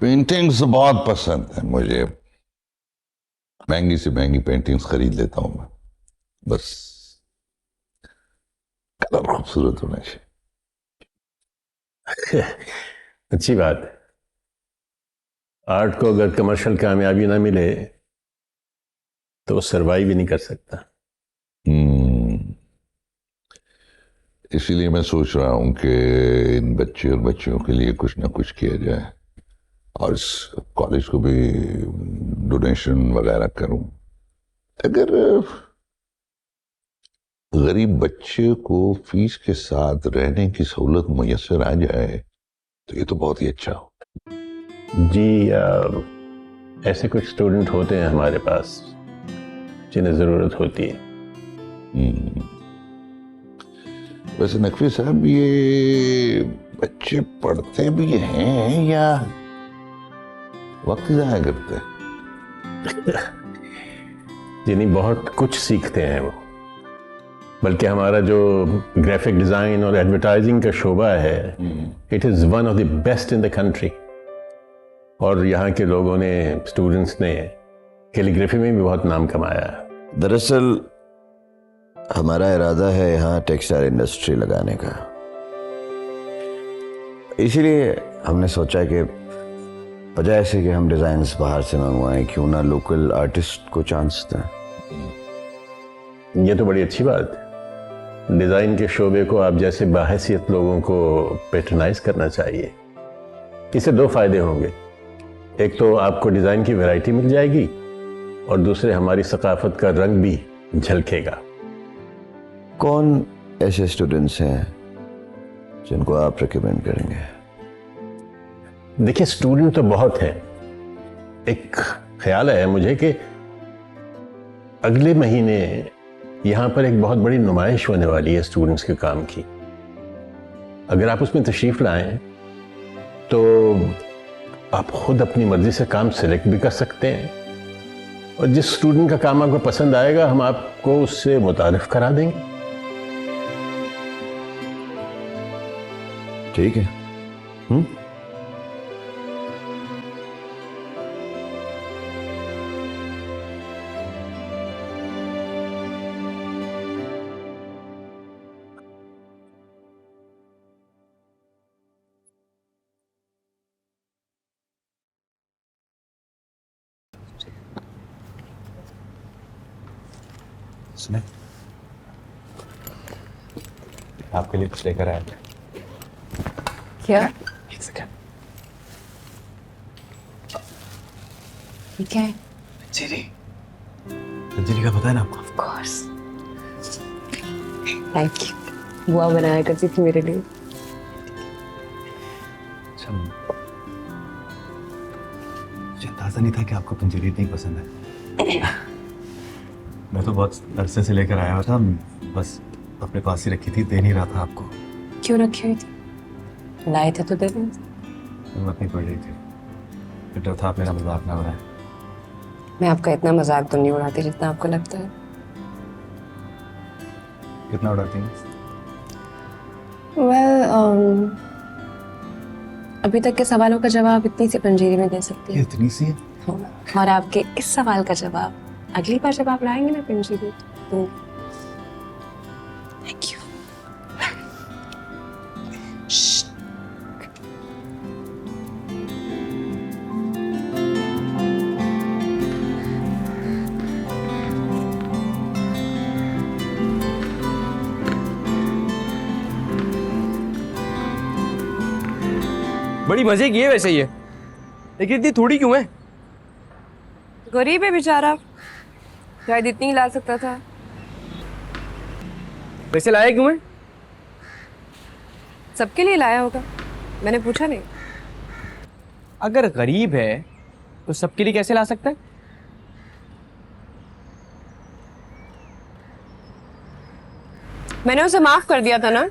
Paintings बहुत पसंद है मुझे। महंगी से महंगी पेंटिंग्स खरीद लेता हूं मैं। बस कलर खूबसूरत होना चाहिए। अच्छी बात है। आर्ट को अगर कमर्शियल कामयाबी ना मिले तो वो सरवाइव ही नहीं कर सकता। हम्म, इसीलिए मैं सोच रहा हूं कि इन बच्चे और बच्चियों के लिए कुछ ना कुछ किया जाए और इस कॉलेज को भी डोनेशन वगैरह करूं। अगर गरीब बच्चे को फीस के साथ रहने की सहूलत मुयसर आ जाए तो ये तो बहुत ही अच्छा हो। जी ऐसे कुछ स्टूडेंट होते हैं हमारे पास जिन्हें ज़रूरत होती है। हम्म, वैसे नकवी साहब ये बच्चे पढ़ते भी हैं या वक्त जाया करते हैं? जिन्हें बहुत कुछ सीखते हैं वो। बल्कि हमारा जो ग्राफिक डिज़ाइन और एडवर्टाइजिंग का शोबा है, it is one of the best in the country. और यहाँ के लोगों ने, स्टूडेंट्स ने कैलीग्राफी में भी बहुत नाम कमाया है। दरअसल हमारा इरादा है यहाँ टेक्सटाइल इंडस्ट्री लगाने का, इसीलिए हमने सोचा कि बजाय से कि हम डिजाइन्स बाहर से मंगवाएं, क्यों ना लोकल आर्टिस्ट को चांस दें। ये तो बड़ी अच्छी बात है। डिज़ाइन के शोबे को आप जैसे बाहैसियत लोगों को पेट्रनाइज करना चाहिए। इससे दो फायदे होंगे, एक तो आपको डिज़ाइन की वैरायटी मिल जाएगी और दूसरे हमारी सकाफत का रंग भी झलकेगा। कौन ऐसे स्टूडेंट्स हैं जिनको आप रिकमेंड करेंगे? देखिए, स्टूडेंट तो बहुत हैं। एक ख्याल है मुझे कि अगले महीने यहाँ पर एक बहुत बड़ी नुमाइश होने वाली है स्टूडेंट्स के काम की। अगर आप उसमें तशरीफ लाएं तो आप खुद अपनी मर्जी से काम सिलेक्ट भी कर सकते हैं और जिस स्टूडेंट का काम आपको पसंद आएगा हम आपको उससे मुतारिफ करा देंगे। ठीक है। सुने, आपके लिए कुछ लेकर आया था। क्या? एक सेकंड। क्या है? पंजीरी, पंजीरी का पता है ना आपको? Of course. Thank you. बुआ बनाया करती थी मेरे लिए। अच्छा, मुझे अंदाजा नहीं था कि आपको पंजीरी इतनी पसंद है। मैं तो बहुत अरसे से लेकर आया हुआ था, बस अपने पास ही रखी थी, दे नहीं रहा था आपको। क्यों रखी हुई थी? लाए थे तो दे दें। जरूरत नहीं पड़ रही थी, फिर डर था आप मेरा मजाक ना उड़ाएं। मैं आपका इतना मजाक तो नहीं उड़ाती जितना आपको लगता है। कितना उड़ाती हैं? Well, अभी तक के सवालों का जवाब इतनी सी पंजीरी में दे सकती है। इतनी सी है? और आपके इस सवाल का जवाब अगली बार जब आप लाएंगे ना पंजीरी तो थैंक यू। बड़ी मजे की है वैसे ये, लेकिन इतनी थोड़ी क्यों है? गरीब है बेचारा, शायद इतनी ही ला सकता था। वैसे लाया क्यों है? सबके लिए लाया होगा, मैंने पूछा नहीं। अगर गरीब है तो सबके लिए कैसे ला सकता है? मैंने उसे माफ कर दिया था ना,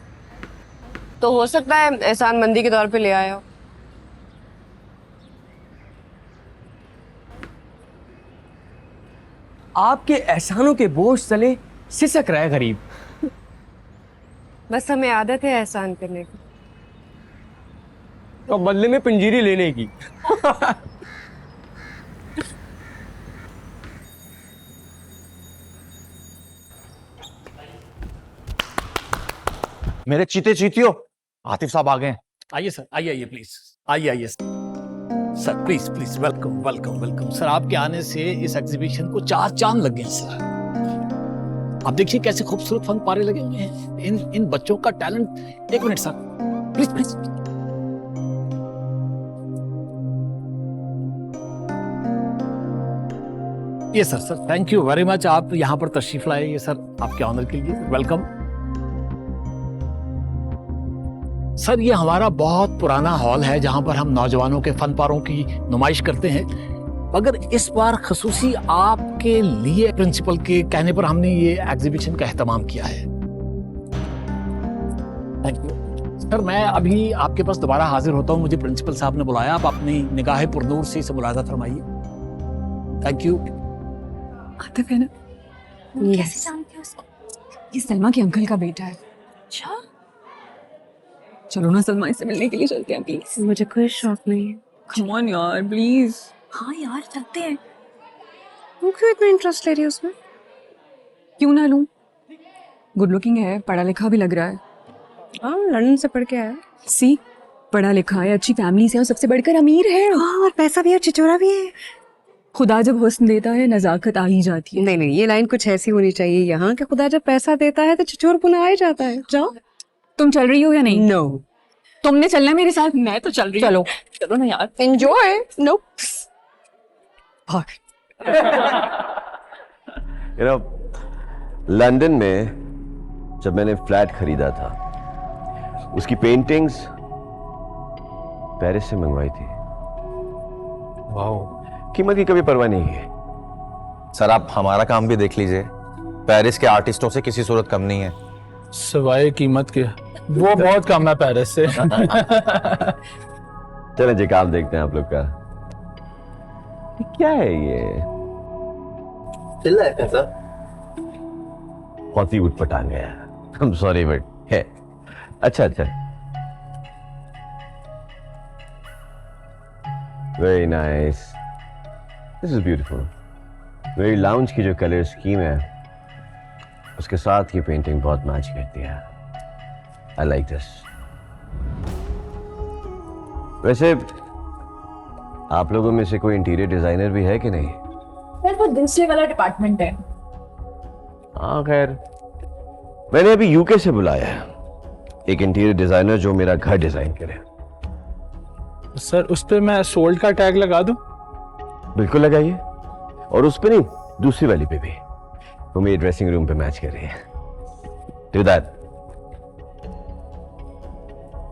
तो हो सकता है एहसानमंदी के तौर पे ले आया हो। आपके एहसानों के बोझ तले सिसक रहा है गरीब। बस हमें आदत है एहसान करने की। और बदले में पंजीरी लेने की। मेरे चीते चीतियों, आतिफ साहब आ गए हैं। आइए सर, आइए आइए प्लीज, आइए आइए sir, please please, welcome welcome welcome sir. आपके आने से इस एग्जीबिशन को 4 चांद लग गए हैं सर। आप देखिए कैसे खूबसूरत फन पारे लगे हुए हैं। इन बच्चों का टैलेंट। एक मिनट सर, प्लीज प्लीज। ये sir thank you very much, आप यहाँ पर तशरीफ लाए। ये सर आपके ऑनर के लिए वेलकम। सर ये हमारा बहुत पुराना हॉल है जहां पर हम नौजवानों के फन पारों की नुमाइश करते हैं, मगर इस बार खसूसी आपके लिए प्रिंसिपल के कहने पर हमने ये एग्जीबिशन का एहतमाम किया है। Thank you sir. मैं अभी आपके पास दोबारा हाजिर होता हूँ, मुझे प्रिंसिपल साहब ने बुलाया। आप अपनी निगाह पुरनूर से इसे मुलाजा फरमाइए। Thank you. आतिफ है ना? कैसे जानते हो उसको? ये सलमा के अंकल का बेटा है। अच्छा, चलो ना सलमा, इससे मिलने के लिए चलते हैं प्लीज। मुझे कोई शौक नहीं है। कम ऑन यार प्लीज। हाँ यार चलते हैं। तुम क्यों इतना इंटरेस्ट ले रही हो उसमें? क्यों ना लूं? गुड लुकिंग है, पढ़ा लिखा भी लग रहा है। हाँ, लंदन से पढ़ के आया। सी, पढ़ा लिखा है, अच्छी फैमिली से, और सबसे बढ़कर अमीर है। हाँ, और पैसा भी है, चिचोरा भी है। खुदा जब हुस्न देता है नजाकत आ ही जाती है। नहीं नहीं, ये लाइन कुछ ऐसी होनी चाहिए यहाँ कि खुदा जब पैसा देता है तो चिचोर पुनः आ ही जाता है। जाओ। तुम चल रही हो या नहीं? नो। तुमने चलना है मेरे साथ? मैं तो चल रही हूँ। चलो चलो ना यार। एंजॉय। नो। लंदन में जब मैंने फ्लैट खरीदा था, उसकी पेंटिंग्स पेरिस से मंगवाई थी। कीमत की कभी परवाह नहीं है। सर आप हमारा काम भी देख लीजिए, पेरिस के आर्टिस्टों से किसी सूरत कम नहीं है। सिवाय कीमत के वो बहुत कम है पेरिस से। चले जी काम देखते हैं आप लोग का। क्या है ये? बहुत ही उठपटांग है। आई एम सॉरी बट है। अच्छा अच्छा, very nice, this is beautiful. मेरी लाउंज की जो कलर स्कीम है उसके साथ ये पेंटिंग बहुत मैच करती है। I like this. वैसे आप लोगों में से कोई इंटीरियर डिजाइनर भी है कि नहीं? सर वो दूसरे वाला डिपार्टमेंट है। हाँ खैर, मैंने अभी यूके से बुलाया है एक इंटीरियर डिजाइनर जो मेरा घर डिजाइन करे। सर उस पर मैं सोल्ड का टैग लगा दूं? बिल्कुल लगाइए, और उस पे नहीं, दूसरी वाली पे भी। वो मेरी ड्रेसिंग रूम पे मैच कर रही है। Do that.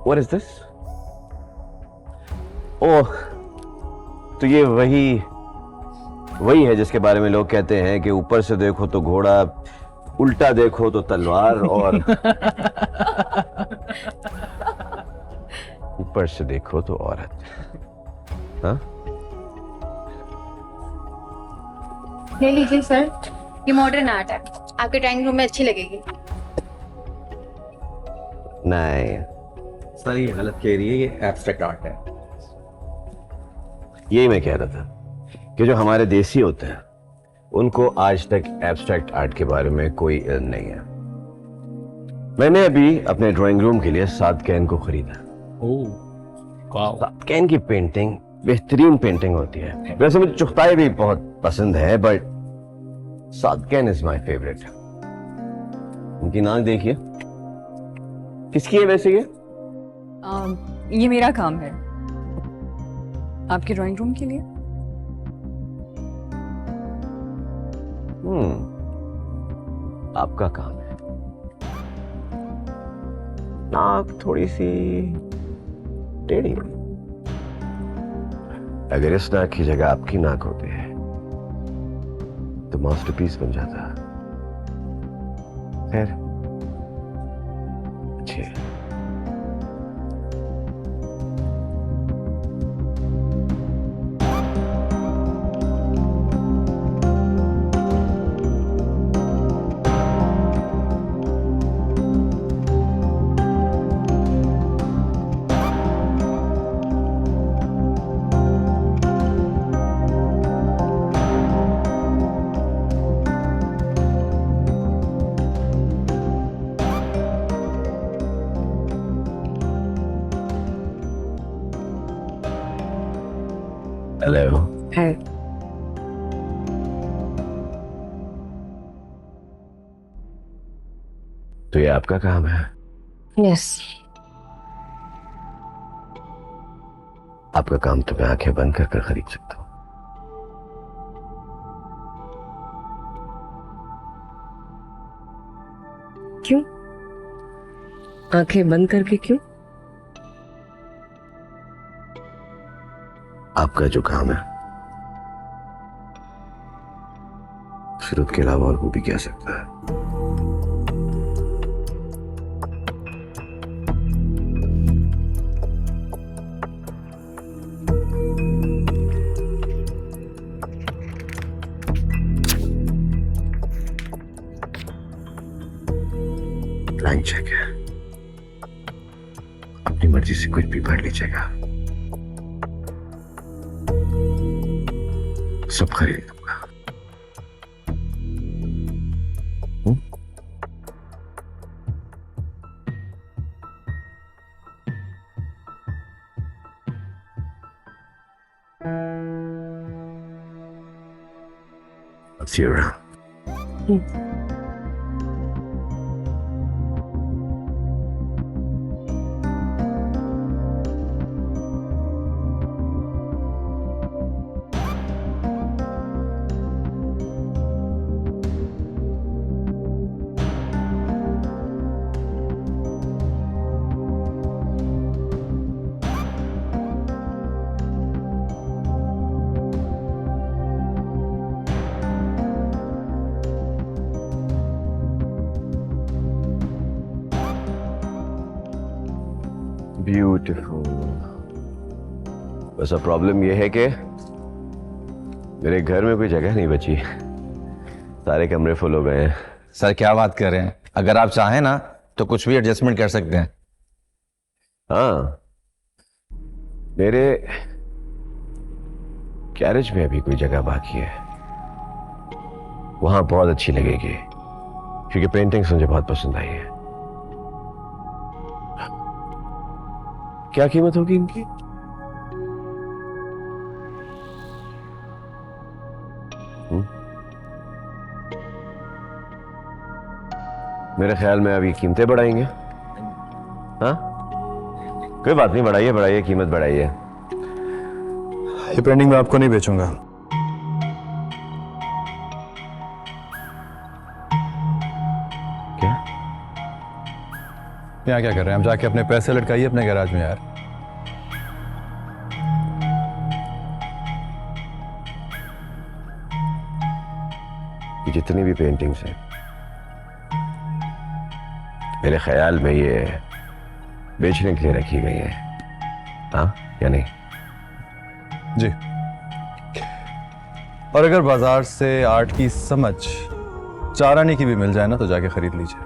What is this? ओह, तो ये वही है जिसके बारे में लोग कहते हैं कि ऊपर से देखो तो घोड़ा, उल्टा देखो तो तलवार, और ऊपर से देखो तो औरत। हाँ? ले लीजिए सर, ये मॉडर्न आर्ट है, आपके ड्राइंग रूम में अच्छी लगेगी। नहीं सर ये गलत कह रही है, ये एब्स्ट्रैक्ट आर्ट है। यही मैं कह रहा था कि जो हमारे देसी होते हैं उनको आज तक एब्स्ट्रैक्ट आर्ट के बारे में कोई इल्म नहीं है। मैंने अभी अपने ड्राइंग रूम के लिए सात कैन को खरीदा। सात कैन की पेंटिंग बेहतरीन पेंटिंग होती है। वैसे मुझे चुगताई भी बहुत पसंद है, बट सात कैन इज माय फेवरेट। उनकी नाक देखिए, किसकी है वैसे ये मेरा काम है आपके ड्राइंग रूम के लिए। आपका काम है। नाक थोड़ी सी टेढ़ी है। अगर इस नाक की जगह आपकी नाक होती है तो मास्टरपीस बन जाता। खैर अच्छी है। हेलो। है। तो ये आपका काम है? यस। आपका काम तो मैं आंखें बंद कर कर खरीद सकता हूं। क्यों? आंखें बंद करके क्यों? आपका जो काम है फिर उसके अलावा और वो भी कह सकता है। ब्लैंक चेक है, अपनी मर्जी से कुछ भी भर लीजिएगा, सब खरीद लूंगा। I'll see you around. Beautiful. बस अब प्रॉब्लम यह है कि मेरे घर में कोई जगह नहीं बची, सारे कमरे फुल हो गए हैं। सर क्या बात कर रहे हैं, अगर आप चाहें ना तो कुछ भी एडजस्टमेंट कर सकते हैं। हाँ, मेरे गैरेज में अभी कोई जगह बाकी है, वहां बहुत अच्छी लगेगी क्योंकि पेंटिंग्स मुझे बहुत पसंद आई है। क्या कीमत होगी इनकी? मेरे ख्याल में अभी कीमतें बढ़ाएंगे। हाँ, कोई बात नहीं, बढ़ाइए बढ़ाइए, कीमत बढ़ाइए। ये पेंटिंग मैं आपको नहीं बेचूंगा। क्या? यहाँ क्या कर रहे हैं? हम जाके अपने पैसे लटकाइए अपने गैराज में यार। ये जितनी भी पेंटिंग्स हैं मेरे ख्याल में ये बेचने के लिए रखी गई है। हाँ या नहीं? जी। और अगर बाजार से आर्ट की समझ 4 आने की भी मिल जाए ना तो जाके खरीद लीजिए,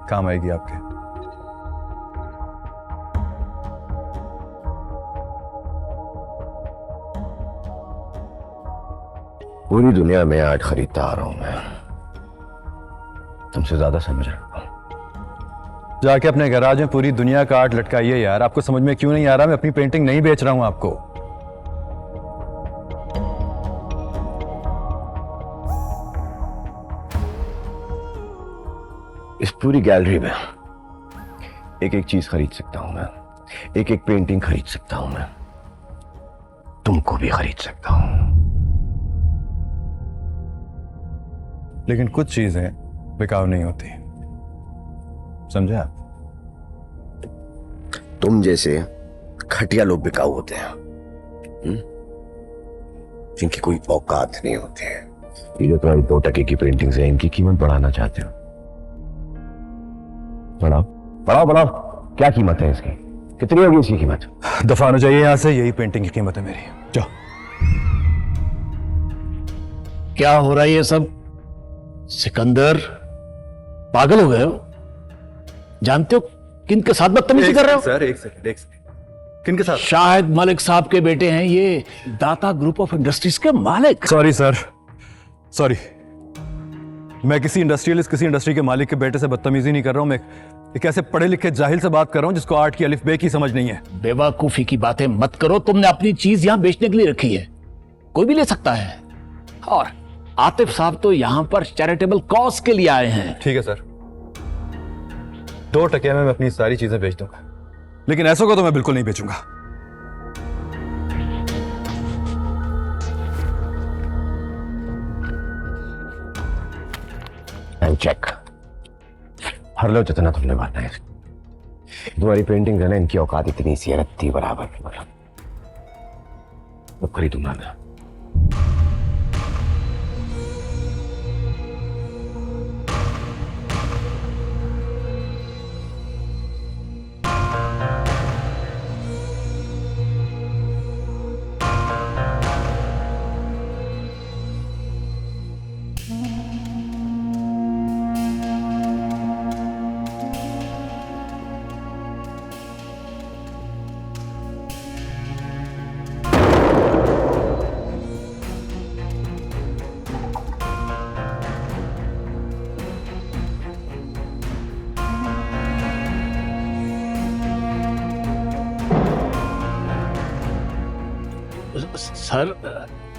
काम आएगी आपके। पूरी दुनिया में आर्ट खरीदता आ रहा हूं मैं, तुमसे ज्यादा समझ रहा हूं। जाके अपने गैराज में पूरी दुनिया का आर्ट लटकाइए यार। आपको समझ में क्यों नहीं आ रहा? मैं अपनी पेंटिंग नहीं बेच रहा हूं आपको। इस पूरी गैलरी में एक एक चीज खरीद सकता हूं मैं, एक एक पेंटिंग खरीद सकता हूं मैं, तुमको भी खरीद सकता हूं। लेकिन कुछ चीजें बिकाऊ नहीं होती, समझे आप? तुम जैसे घटिया लोग बिकाऊ होते हैं, जिनकी कोई औकात नहीं होती है। ये जो तुम्हारी 2 टके की पेंटिंग्स हैं, इनकी कीमत बढ़ाना चाहते हो? बढ़ाओ बढ़ाओ बढ़ाओ। क्या कीमत है इसकी? कितनी होगी इसकी कीमत? दफा होना चाहिए यहां से, यही पेंटिंग की कीमत है मेरी। जाओ। क्या हो रहा है ये सब? सिकंदर, पागल हो गए हो? जानते हो किन के साथ बदतमीजी कर रहे हो? सर एक सेकंड। किन के साथ? शाहिद मलिक साहब के बेटे हैं ये, दाता ग्रुप ऑफ इंडस्ट्रीज के मालिक। Sorry sir, sorry. मैं किसी इंडस्ट्रियलिस्ट, किसी इंडस्ट्री के मालिक के बेटे से बदतमीजी नहीं कर रहा हूं। मैं एक ऐसे पढ़े लिखे जाहिल से बात कर रहा हूँ जिसको आर्ट की अलिफ बे की समझ नहीं है। बेवकूफी की बातें मत करो, तुमने अपनी चीज यहाँ बेचने के लिए रखी है, कोई भी ले सकता है। और आतिफ साहब तो यहाँ पर चैरिटेबल कॉज के लिए आए हैं। ठीक है सर, 2 टके में मैं अपनी सारी चीजें बेच दूंगा, लेकिन ऐसों को तो मैं बिल्कुल नहीं बेचूंगा। चेक हर लो जितना तुमने माना है। तुम्हारी पेंटिंग है ना, इनकी औकात इतनी सी है, रत्ती बराबर, मतलब तो खरीदूंगा मैं।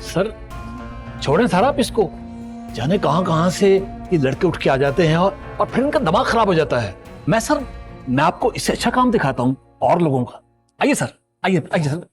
सर छोड़ें सर आप इसको, जाने कहां कहां से ये लड़के उठ के आ जाते हैं और फिर इनका दिमाग खराब हो जाता है। मैं आपको इससे अच्छा काम दिखाता हूं और लोगों का। आइए सर, आइए आइए सर।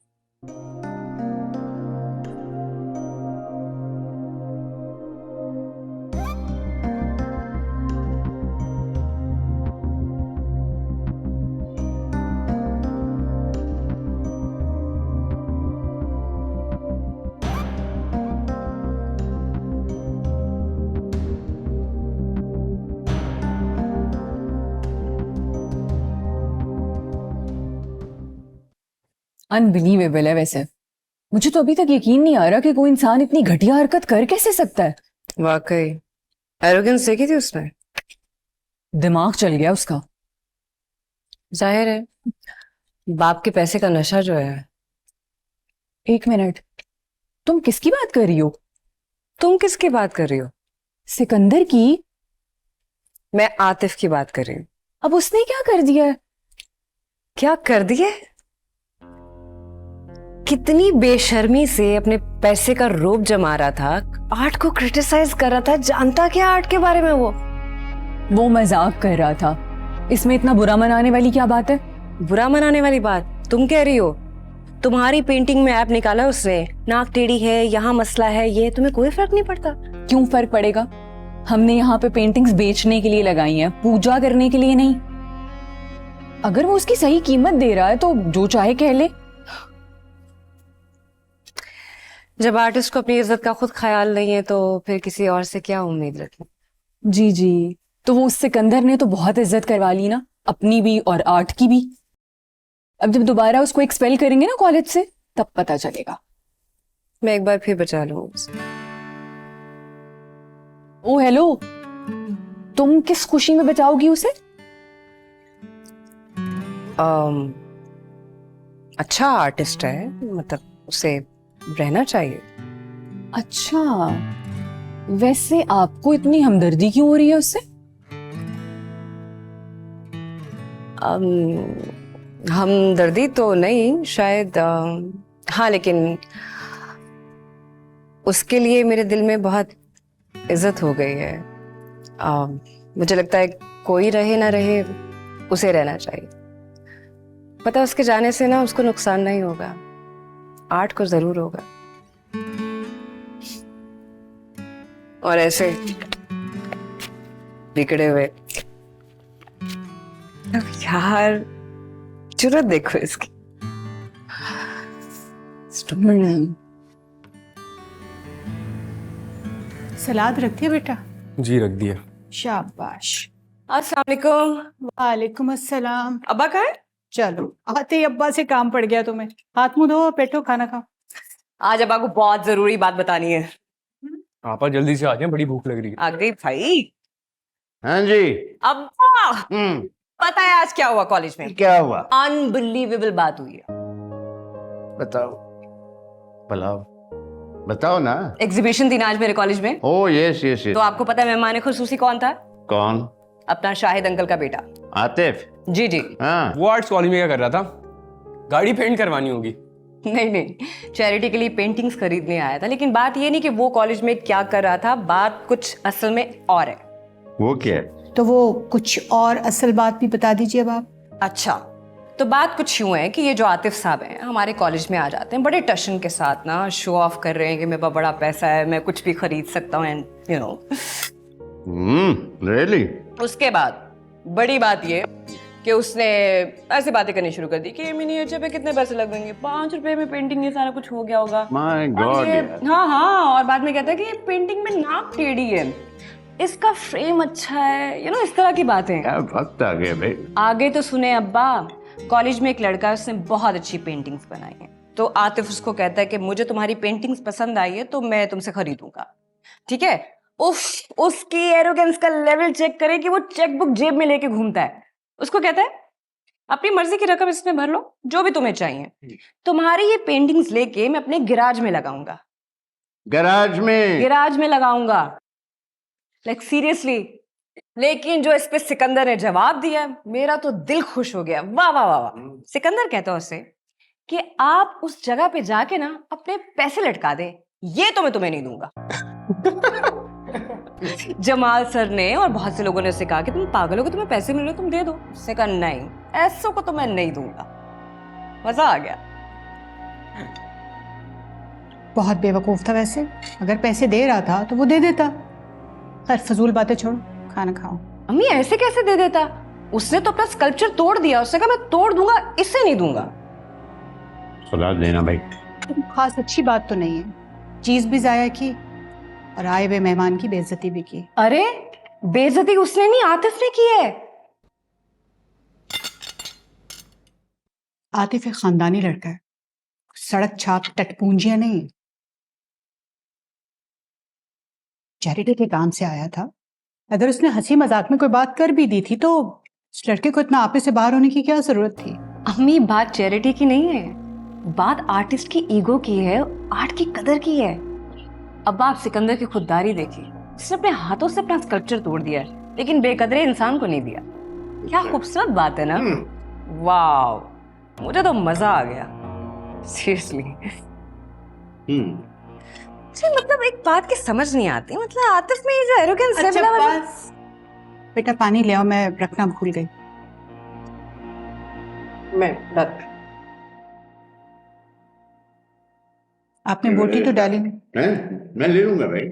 अनबिलीवेबल है वैसे। मुझे तो अभी तक यकीन नहीं आ रहा कि कोई इंसान इतनी घटिया हरकत कर कैसे सकता है। वाकई एरोगेंस देखी थी उसमें, दिमाग चल गया उसका। जाहिर है बाप के पैसे का नशा जो है। 1 मिनट, तुम किसकी बात कर रही हो? तुम किसकी बात कर रही हो? सिकंदर की। मैं आतिफ की बात कर रही हूँ। अब उसने क्या कर दिया है? क्या कर दिया? कितनी बेशर्मी से अपने पैसे का रोब जमा रहा था, आर्ट को क्रिटिसाइज कर रहा था। जानता क्या आर्ट के बारे में वो मजाक कर रहा था। इसमें इतना बुरा मनाने वाली क्या बात है? बुरा मनाने वाली बात तुम कह रही हो? तुम्हारी पेंटिंग में ऐप निकाला उसने, नाक टेढ़ी है, यहाँ मसला है, ये तुम्हें कोई फर्क नहीं पड़ता? क्यों फर्क पड़ेगा? हमने यहाँ पे पेंटिंग्स बेचने के लिए लगाई हैं, पूजा करने के लिए नहीं। अगर वो उसकी सही कीमत दे रहा है तो जो चाहे कह ले। जब आर्टिस्ट को अपनी इज्जत का खुद ख्याल नहीं है तो फिर किसी और से क्या उम्मीद रखें? जी जी, तो वो उस सिकंदर ने तो बहुत इज्जत करवा ली ना, अपनी भी और आर्ट की भी। अब जब दोबारा उसको एक्सपेल करेंगे ना कॉलेज से, तब पता चलेगा। मैं एक बार फिर बचा लूंगी उसे। ओ हेलो, तुम किस खुशी में बचाओगी उसे? अच्छा आर्टिस्ट है, मतलब उसे रहना चाहिए। अच्छा, वैसे आपको इतनी हमदर्दी क्यों हो रही है उससे? हमदर्दी तो नहीं शायद, हाँ, लेकिन उसके लिए मेरे दिल में बहुत इज्जत हो गई है। मुझे लगता है कोई रहे ना रहे, उसे रहना चाहिए। पता उसके जाने से ना उसको नुकसान नहीं होगा, आर्ट को जरूर होगा। और ऐसे बिगड़े हुए यार, जरूरत देखो इसकी। सलाद रख दिया बेटा? जी रख दिया। शाबाश। अस्सलाम वालेकुम। वालेकुम अस्सलाम। अब्बा कहाँ है? चलो, आते ही अब्बा से काम पड़ गया तुम्हें। हाथ मुंह धो, बैठो, खाना खाओ। आज अब्बा को बहुत जरूरी बात बतानी है। आप जल्दी से आ जाए, बड़ी भूख लग रही है। आ गई भाई। हाँ जी। अब्बा, पता है आज क्या हुआ कॉलेज में? क्या हुआ? अनबिलीवेबल बात हुई है। बताओ, बताओ ना। एग्जीबिशन थी ना आज मेरे कॉलेज में। ओ यस यस यस। तो आपको पता है मेहमान खुसूसी कौन था? कौन? अपना शाहिद अंकल का बेटा। आतिफ। जी जी। हाँ, वो आर्ट्स कॉलेज में क्या कर रहा था? गाड़ी पेंट करवानी होगी। नहीं नहीं, चैरिटी के लिए पेंटिंग्स खरीदने आया था, लेकिन बात ये नहीं कि वो कॉलेज में क्या कर रहा था, बात कुछ असल में और है। वो क्या है? तो वो कुछ और असल बात भी बता दीजिए अब आप। अच्छा, तो बात कुछ यूं है कि ये जो आतिफ साहब हैं हमारे कॉलेज में आ जाते हैं बड़े टशन के साथ ना, शो ऑफ कर रहे हैं कि मेरे पास बड़ा पैसा है, मैं कुछ भी खरीद सकता हूँ, एंड यू नो। रियली? उसके बाद बड़ी बात ये कि उसने ऐसे बातें करनी शुरू कर दी कि मिनिएचर पे कितने पैसे लगेंगे, 5 रुपए में पेंटिंग ये सारा कुछ हो गया होगा। माय और गॉड ये- यार। हाँ हाँ, और बाद में कहता है कि ये पेंटिंग में नाक टेढ़ी है, इसका फ्रेम अच्छा है, यू नो, इस तरह की बातें। क्या वक्त आ गया भाई। आगे तो सुने अब्बा, कॉलेज में एक लड़का है, उसने बहुत अच्छी पेंटिंग्स बनाई हैं, तो आतिफ उसको कहता है कि मुझे तुम्हारी पेंटिंग्स पसंद आई है तो मैं तुमसे खरीदूंगा, ठीक है। उफ, उसकी एरोगेंस का लेवल चेक करें कि वो चेकबुक जेब में लेके घूमता है। उसको कहता है अपनी मर्जी की रकम इसमें भर लो, जो भी तुम्हें चाहिए, तुम्हारी ये पेंटिंग्स लेके मैं अपने गिराज में लगाऊंगा। गैराज में? गिराज में लगाऊंगा, लाइक सीरियसली। लेकिन जो इस पे सिकंदर ने जवाब दिया, मेरा तो दिल खुश हो गया। वाह वाह वाह वाह। सिकंदर कहता है उसे कि आप उस जगह पे जाके ना अपने पैसे लटका दे, ये तो मैं तुम्हें नहीं दूंगा। जमाल सर ने और बहुत से लोगों ने उससे कहा कि तुम पागल हो, कि तुम्हें पैसे मिल रहे, तुम दे दो। उसने कहा नहीं, ऐसों को तो मैं नहीं दूंगा। मजा आ गया। बहुत बेवकूफ था वैसे, अगर पैसे दे रहा था तो वो दे देता। खैर फजूल बातें छोड़ो, खाना खाओ। अम्मी ऐसे कैसे दे देता? उसने तो अपना स्कल्पचर तोड़ दिया, उसने कहा मैं तोड़ दूंगा, इससे नहीं दूंगा। सलाह देना भाई। खास अच्छी बात तो नहीं है, चीज भी जाया की और आए हुए मेहमान की बेइज्जती भी की। अरे बेइज्जती उसने नहीं, आतिफ ने की है। आतिफ एक खानदानी लड़का है, सड़क छाप टटपूंजिया नहीं। चैरिटी के काम से आया था, अगर उसने हंसी मजाक में कोई बात कर भी दी थी तो उस लड़के को इतना आपे से बाहर होने की क्या जरूरत थी? अम्मी बात चैरिटी की नहीं है, बात आर्टिस्ट की ईगो की है, आर्ट की कदर की है। अब आप सिकंदर की खुददारी देखिए, उसने अपने हाथों से अपना स्कल्पचर तोड़ दिया है, लेकिन बेकदरे इंसान को नहीं दिया। क्या खूबसूरत बात है ना। वाव, मुझे तो मजा आ गया सीरियसली। मतलब एक बात की समझ नहीं आती, मतलब आतिफ में ये जो एरोगेंस है, अच्छा मतलब बस, बेटा पानी ले आओ, मैं रखना भूल गई। मैं आपने बोटी तो डाली नहीं। मैं ले लूंगा भाई।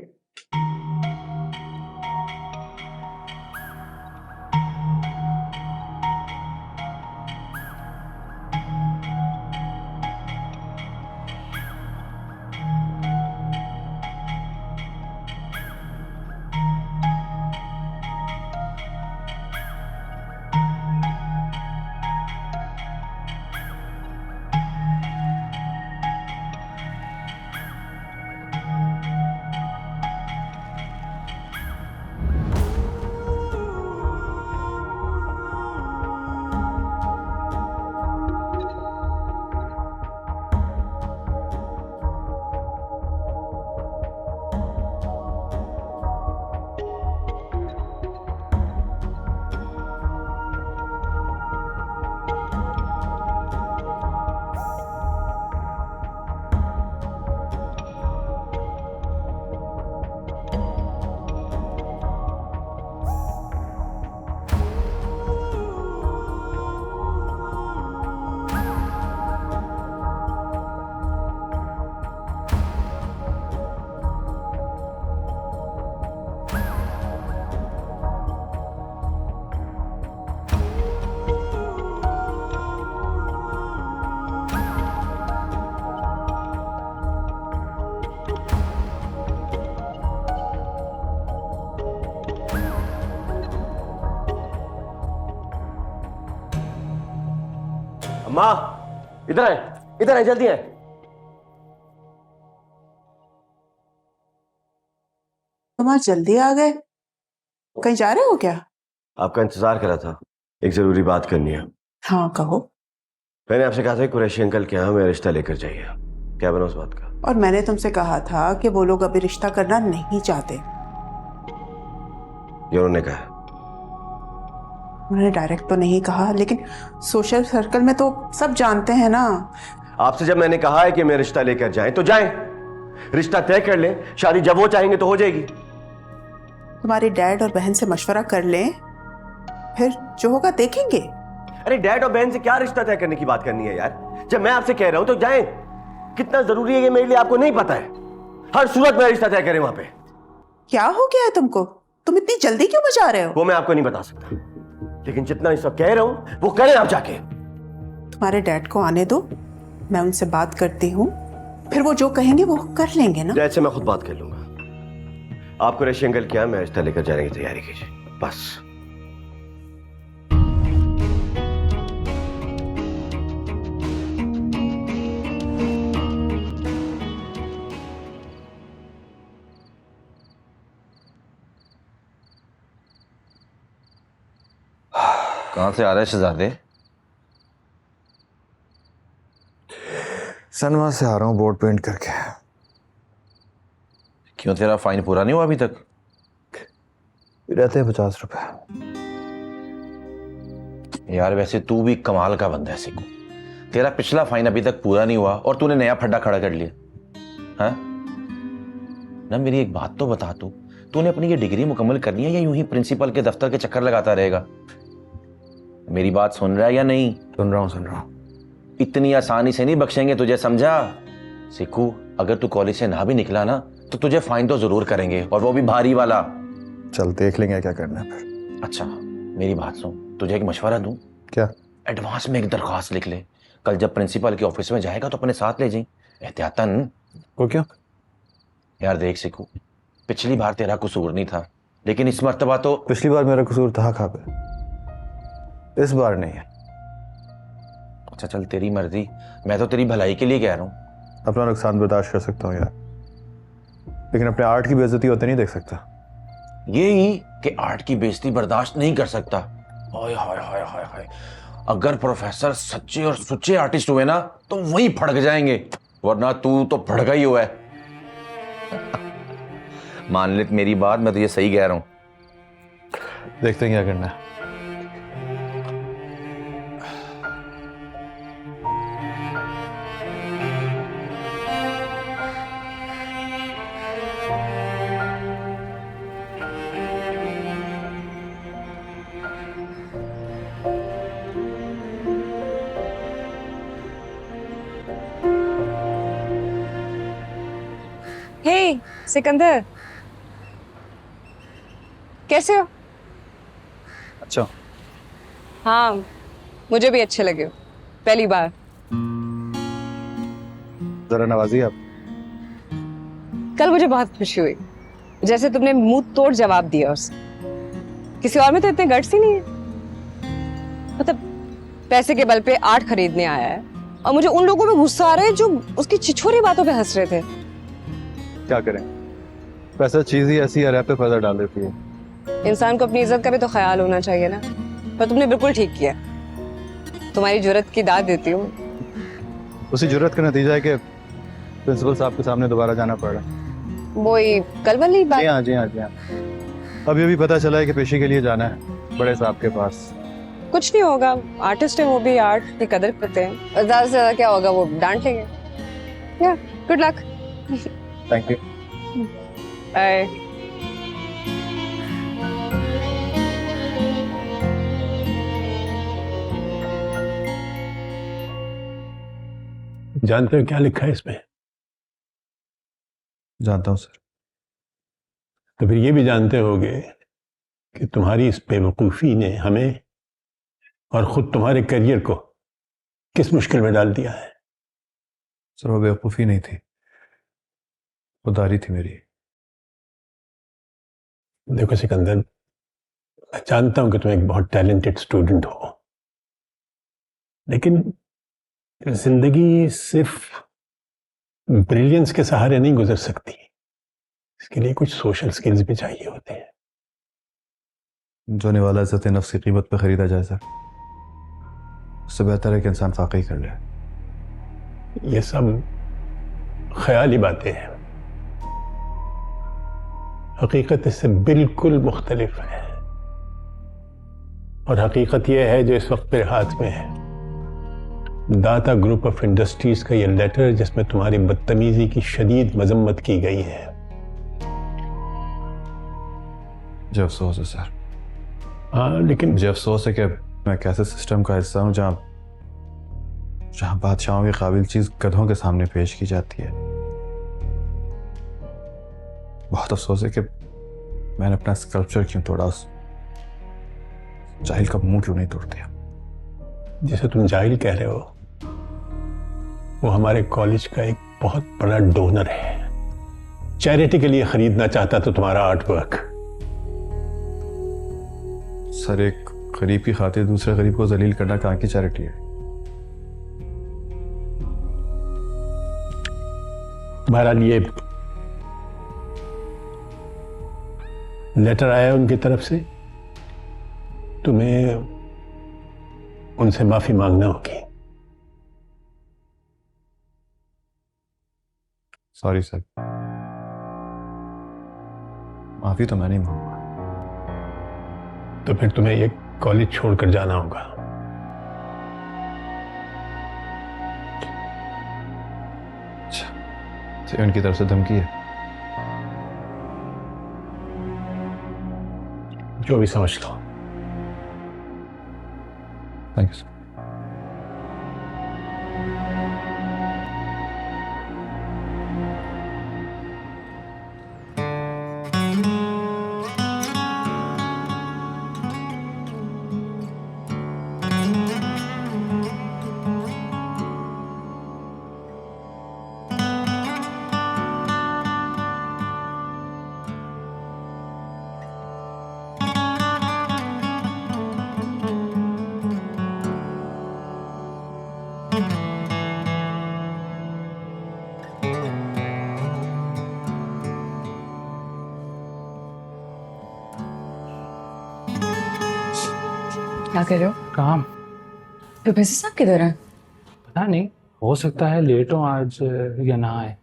अम्मा इधर आए, इधर आए, जल्दी आए। तुम आज जल्दी आ गए, कहीं जा रहे हो क्या? आपका इंतजार करा था, एक जरूरी बात करनी है। हाँ कहो। मैंने आपसे कहा था कि कुरैशी अंकल के यहाँ मेरा रिश्ता लेकर जाइए, क्या बना उस बात का? और मैंने तुमसे कहा था कि वो लोग अभी रिश्ता करना नहीं चाहते। ये उन्होंने कहा। उन्होंने डायरेक्ट तो नहीं कहा, लेकिन सोशल सर्कल में तो सब जानते हैं ना। आपसे जब मैंने कहा है कि मैं रिश्ता लेकर जाएं तो जाएं, रिश्ता तय कर लें, शादी जब वो चाहेंगे तो हो जाएगी। तुम्हारे डैड और बहन से मशवरा कर लें, फिर जो होगा देखेंगे। अरे डैड और बहन से क्या रिश्ता तय करने की बात करनी है यार? जब मैं आपसे कह रहा हूं तो जाएं। कितना जरूरी है ये मेरे लिए आपको नहीं पता है। हर सूरत में रिश्ता तय करें वहां पे। क्या हो गया है तुमको? तुम इतनी जल्दी क्यों मचा रहे हो? वो मैं आपको नहीं बता सकता, लेकिन जितना इस वक्त कह रहा हूं वो करें आप जाके। तुम्हारे डैड को आने दो, मैं उनसे बात करती हूँ, फिर वो जो कहेंगे वो कर लेंगे ना। डैड से मैं खुद बात कर लूंगा। आपको रशी अंकल क्या, मैं रिश्ता लेकर जाने की तैयारी कीजिए बस। कहाँ से आ रहे शहजादे? सनवा से आ रहा हूँ बोर्ड पेंट करके। क्यों, तेरा फाइन पूरा नहीं हुआ अभी तक? रहते हैं 50 रुपए। यार वैसे तू भी कमाल का बंदा है सिकू। तेरा पिछला फाइन अभी तक पूरा नहीं हुआ और तूने नया फड्डा खड़ा कर लिया। हाँ ना, मेरी एक बात तो बता, तूने अपनी ये डिग्री मुकम्मल करनी है या यूं ही प्रिंसिपल के दफ्तर के चक्कर लगाता रहेगा? मेरी बात सुन रहा है या नहीं? सुन रहा हूँ। इतनी आसानी से नहीं बख्शेंगे तुझे, समझा? सिकू, अगर तू कॉलेज से ना भी निकला ना तो तुझे फाइन तो जरूर करेंगे, और वो भी भारी वाला। चल देख लेंगे क्या करना है फिर। अच्छा मेरी बात सुन, तुझे एक मशवरा दूं? क्या? एडवांस में एक दरख्वास्त लिख ले, कल जब प्रिंसिपल के ऑफिस में जाएगा तो अपने साथ ले जाई, एहतियातन। वो क्यों? यार देख सिकू, पिछली बार तेरा कसूर नहीं था, लेकिन इस मर्तबा तो। पिछली बार मेरा कसूर था कहाँ पे, इस बार नहीं है। अच्छा चल तेरी मर्जी, मैं तो तेरी भलाई के लिए कह रहा हूँ। अपना नुकसान बर्दाश्त कर सकता हूँ यार, लेकिन अपने आर्ट की बेइज्जती होते नहीं देख सकता। ये ही कि आर्ट की बेइज्जती बर्दाश्त नहीं कर सकता। हाय हाय हाय हाय हाय, अगर प्रोफेसर सच्चे और सुच्चे आर्टिस्ट हुए ना तो वही फड़क जाएंगे, वरना तू तो फड़का ही हुआ है। मान ले मेरी बात, मैं तुझे सही कह रहा हूँ। देखते हैं क्या करना है। हे सिकंदर, कैसे हो? अच्छा। हाँ, मुझे भी अच्छे लगे हो, पहली बार। जरा नवाजिए आप। कल मुझे बहुत खुशी हुई, जैसे तुमने मुंह तोड़ जवाब दिया उसे। किसी और में तो इतने गट्स ही नहीं है। मतलब पैसे के बल पे आर्ट खरीदने आया है, और मुझे उन लोगों पे गुस्सा आ रहा है जो उसकी छिछोरी बातों पे हंस रहे थे। क्या करें, पैसा चीज ही ऐसी है पे पर्दा डाल देती है। इंसान को अपनी इज्जत का भी तो ख्याल होना चाहिए ना। पर तुमने बिल्कुल ठीक किया, तुम्हारी जुर्रत की दाद देती हूँ। उसी जुर्रत का नतीजा है कि प्रिंसिपल साहब के सामने दोबारा जाना पड़ रहा है। वही कल वाली बात। जी हाँ। अब ये भी पता चला है कि पेशी के लिए जाना है बड़े साहब के पास। कुछ नहीं होगा, आर्टिस्ट है वो भी, आर्ट की कदर करते हैं। ज्यादा से ज्यादा क्या होगा, वो डांट लेंगे। या good luck. Thank you. Bye. जानते हो क्या लिखा है इसमें? जानता हूँ सर। तो फिर ये भी जानते होगे कि तुम्हारी इस बेवकूफ़ी ने हमें और खुद तुम्हारे करियर को किस मुश्किल में डाल दिया है। सर वो बेवकूफ़ी नहीं थी, खुदारी थी मेरी। देखो सिकंदर, मैं जानता हूं कि तुम एक बहुत टैलेंटेड स्टूडेंट हो, लेकिन जिंदगी सिर्फ ब्रिलियंस के सहारे नहीं गुजर सकती। इसके लिए कुछ सोशल स्किल्स भी चाहिए होते हैं। जो निवाला इज्जत नफ्स की कीमत पर खरीदा जाए सर, उससे बेहतर है कि इंसान फाक़ई कर ले। ये सब ख्याली बातें हैं, हकीकत इससे बिल्कुल मुख्तलिफ है। और हकीकत यह है जो इस वक्त मेरे हाथ में है। दाता ग्रुप ऑफ इंडस्ट्रीज का यह लेटर जिसमें तुम्हारी बदतमीजी की शदीद मजम्मत की गई है। मुझे अफसोस है सर। हाँ, लेकिन मुझे अफसोस है कि मैं एक ऐसे सिस्टम का हिस्सा हूँ जहाँ बादशाहों के काबिल चीज गधों के सामने पेश की जाती है। बहुत अफसोस है कि मैंने अपना स्कल्पचर क्यों तोड़ा, उस जाहिल का मुंह क्यों नहीं तोड़ दिया। जिसे तुम जाहिल कह रहे हो वो हमारे कॉलेज का एक बहुत बड़ा डोनर है, चैरिटी के लिए खरीदना चाहता तो तुम्हारा आर्ट वर्क। सर, एक गरीब की खातिर दूसरे गरीब को जलील करना कहाँ की चैरिटी है? बहरहाल ये लेटर आया उनकी तरफ से, तुम्हें उनसे माफी मांगना होगी। सॉरी सर, माफी तो मैं नहीं मांगूंगा। तो फिर तुम्हें ये कॉलेज छोड़कर जाना होगा। अच्छा, तो उनकी तरफ से धमकी है? जो भी समझ लो। Thank you sir. क्या कर रहे हो? काम। प्रोफेसर साहब किधर हैं? पता नहीं, हो सकता है लेट हो आज या ना आए।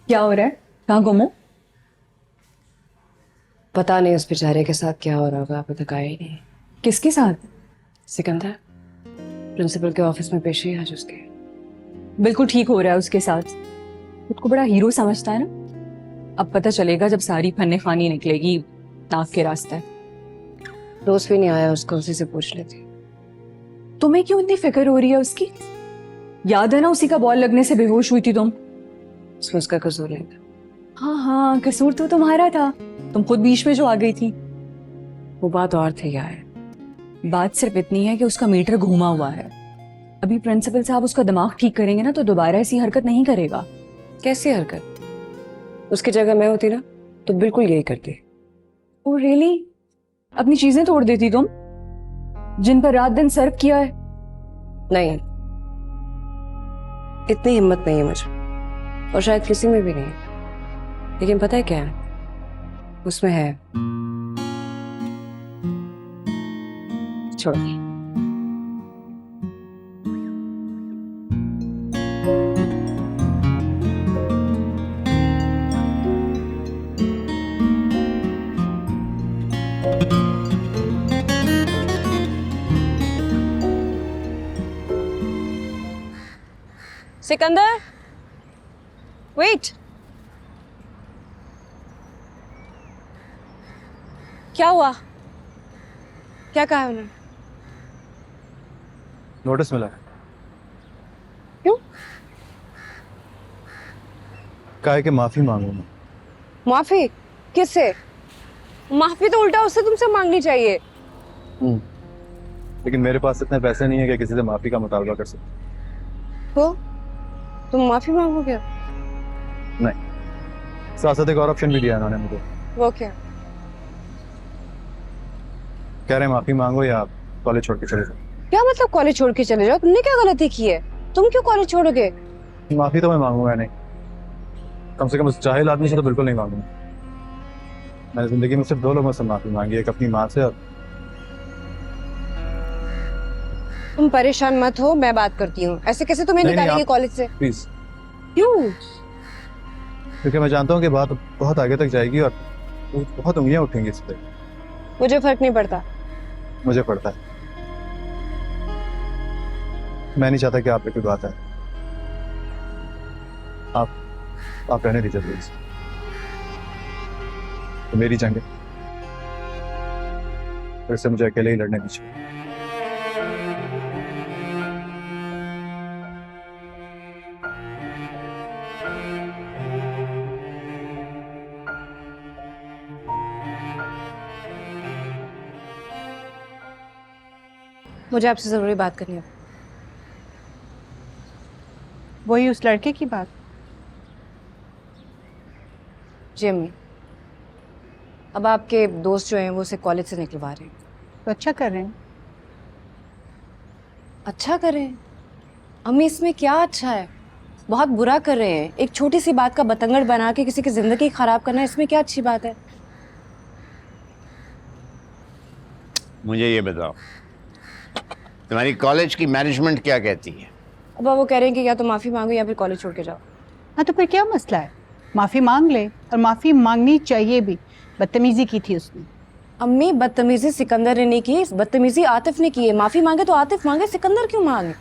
क्या हो रहा है? कहाँ गुम हो? पता नहीं उस बेचारे के साथ क्या हो रहा होगा, अभी तक आया ही नहीं। किसके साथ? सिकंदर प्रिंसिपल के ऑफिस में पेशी है आज उसके। बिल्कुल ठीक हो रहा है उसके साथ। खुद को बड़ा हीरो समझता है ना। अब पता चलेगा जब सारी फन्ने खानी निकलेगी नाक के रास्ते। दोस्त भी नहीं आया उसका, उसी से पूछ लेती। तुम्हें क्यों इतनी फिक्र हो रही है उसकी? याद है ना उसी का बॉल लगने से बेहोश हुई थी तुम। उसमें उसका कसूर नहीं था। हाँ हाँ, कसूर तो तुम्हारा था, तुम खुद बीच में जो आ गई थी। वो बात और थी यार। बात सिर्फ इतनी है कि उसका मीटर घूमा हुआ है। अभी प्रिंसिपल साहब उसका दिमाग ठीक करेंगे ना तो दोबारा ऐसी हरकत नहीं करेगा। कैसी हरकत? उसकी जगह मैं होती ना तो बिल्कुल यही करती। Oh really? अपनी चीजें तोड़ देती तुम जिन पर रात दिन सर्व किया है? नहीं, इतनी हिम्मत नहीं है मुझे, और शायद किसी में भी नहीं है। लेकिन पता है क्या है उसमें है, छोड़ो। सिकंदर, वेट। क्या हुआ? क्या कहा उन्होंने? नोटिस मिला। क्यों? कहा है कि माफी मांगू मैं। माफी? किससे? माफी तो उल्टा उससे तुमसे मांगनी चाहिए। लेकिन मेरे पास इतने पैसे नहीं है कि किसी से माफी का मुतालबा कर सकूं। तो तुम माफी मांगोगे? नहीं, साथ साथ एक और ऑप्शन भी दिया इन्होंने मुझे। वो क्या? कह रहे हैं माफी मांगो या कॉलेज छोड़ के चले जाओ। क्या मतलब कॉलेज छोड़ के चले जाओ? तुमने क्या गलती की है? तुम क्यों कॉलेज छोड़ोगे? माफी तो मैं मांगूंगा नहीं, कम से कम उस जाहिल आदमी से तो बिल्कुल नहीं मांगूंगा। मैंने जिंदगी में सिर्फ 2 लोगों से माफी मांगी, एक अपनी माँ से और तुम परेशान मत हो, मैं बात करती हूँ। ऐसे कैसे तुम्हें नहीं, निकालेंगे आप- कॉलेज से? प्लीज। क्यों? क्योंकि मैं जानता हूँ कि बात बहुत आगे तक जाएगी और बहुत उंगलियां उठेंगी इस पर। मुझे फर्क नहीं पड़ता। मुझे पड़ता है। मैं नहीं चाहता कि आप पे कोई बात है। आप रहने दीजिए प्लीज। तो मेरी जंग है, फिर से मुझे अकेले ही लड़ने दीजिए। मुझे आपसे जरूरी बात करनी है। वही उस लड़के की बात। जी अम्मी, अब आपके दोस्त जो हैं वो उसे कॉलेज से निकलवा रहे हैं। तो अच्छा कर रहे हैं। अच्छा कर रहे हैं? अम्मी इसमें क्या अच्छा है? बहुत बुरा कर रहे हैं। एक छोटी सी बात का बतंगड़ बना के किसी की जिंदगी खराब करना, इसमें क्या अच्छी बात है? मुझे ये बताओ, तुम्हारी कॉलेज की मैनेजमेंट क्या कहती है? अब वो कह रहे हैं कि या तो माफी मांगो या फिर कॉलेज छोड़ के जाओ। हाँ तो फिर क्या मसला है? माफी मांग ले, और माफी मांगनी चाहिए भी। बदतमीजी की थी उसने। अम्मी बदतमीजी सिकंदर ने नहीं की, बदतमीजी आतिफ ने की है। माफी मांगे तो आतिफ मांगे, सिकंदर क्यों मांगे?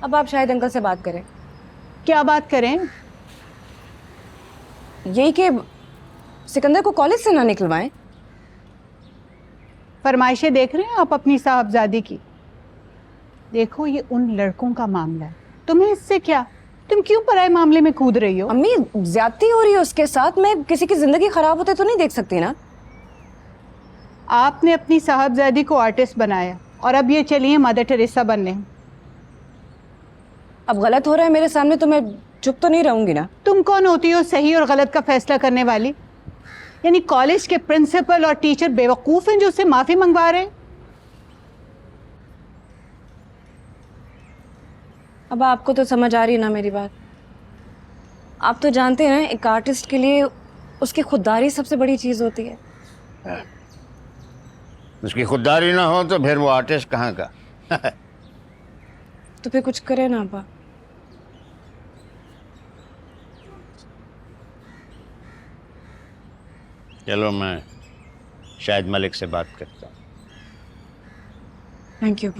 अब आप शायद अंकल से बात करें। क्या बात करें? यही कि सिकंदर को कॉलेज से ना निकलवाएं। फरमाइशें देख रहे हैं आप अपनी साहबजादी की? देखो ये उन लड़कों का मामला है, तुम्हें इससे क्या? तुम क्यों पराए मामले में कूद रही हो? अम्मी ज्यादती हो रही है उसके साथ। मैं किसी की जिंदगी खराब होते तो नहीं देख सकती ना। आपने अपनी साहबजादी को आर्टिस्ट बनाया और अब ये चलिए मदर टेरेसा बनने। अब गलत हो रहा है मेरे सामने तो मैं चुप तो नहीं रहूंगी ना। तुम कौन होती हो सही और गलत का फैसला करने वाली? यानी कॉलेज के प्रिंसिपल और टीचर बेवकूफ हैं जो उससे माफी मंगवा रहे हैं? अब आपको तो समझ आ रही है ना मेरी बात। आप तो जानते हैं एक आर्टिस्ट के लिए उसकी खुददारी सबसे बड़ी चीज होती है। उसकी खुददारी ना हो तो फिर वो आर्टिस्ट कहाँ का? तो फिर कुछ करे ना आपा। चलो मैं शाहिद मलिक से बात करता हूँ। Thank you.